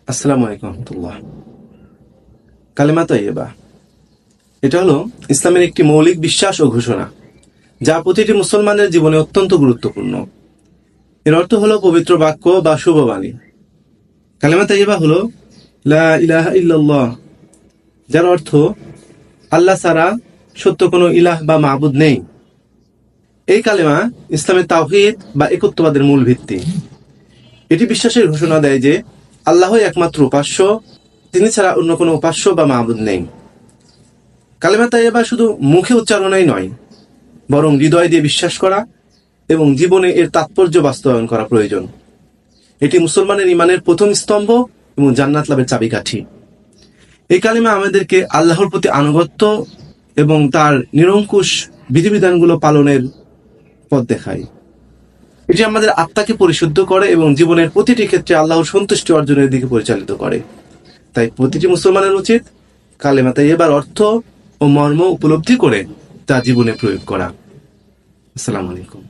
আসসালামু আলাইকুম রহমতুল্লাহ। কালেমা তৈয়বা এটা হলো ইসলামের একটি মৌলিক বিশ্বাস ও ঘোষণা, যা প্রতিটি মুসলমানের জীবনে অত্যন্ত গুরুত্বপূর্ণ। এর অর্থ হলো পবিত্র বাক্য বা শুভবাণী। কালেমা তৈয়বা হলো লা ইলাহা ইল্লাল্লাহ, যার অর্থ আল্লাহ ছাড়া সত্য কোনো ইলাহ বা মাবুদ নেই। এই কালেমা ইসলামের তাওহীদ বা একত্ববাদের মূল ভিত্তি। এটি বিশ্বাসের ঘোষণা দেয় যে আল্লাহই একমাত্র উপাস্য, তিনি ছাড়া অন্য কোনো উপাস্য বা মাবুদ নেই। কালেমা তাইয়্যিবা শুধু মুখে উচ্চারণই নয়, বরং হৃদয় দিয়ে বিশ্বাস করা এবং জীবনে এর তাৎপর্য বাস্তবায়ন করা প্রয়োজন। এটি মুসলমানের ঈমানের প্রথম স্তম্ভ এবং জান্নাত লাভের চাবিকাঠি। এই কালেমা আমাদেরকে আল্লাহর প্রতি আনুগত্য এবং তার নিরঙ্কুশ বিধিবিধানগুলো পালনের পথ দেখায়। এটি আমাদের আত্মাকে পরিশুদ্ধ করে এবং জীবনের প্রতিটি ক্ষেত্রে আল্লাহর সন্তুষ্টি অর্জনের দিকে পরিচালিত করে। তাই প্রতিটি মুসলমানের উচিত কালেমা তাইয়্যিবার অর্থ ও মর্ম উপলব্ধি করে তা জীবনে প্রয়োগ করা। আসসালামু আলাইকুম।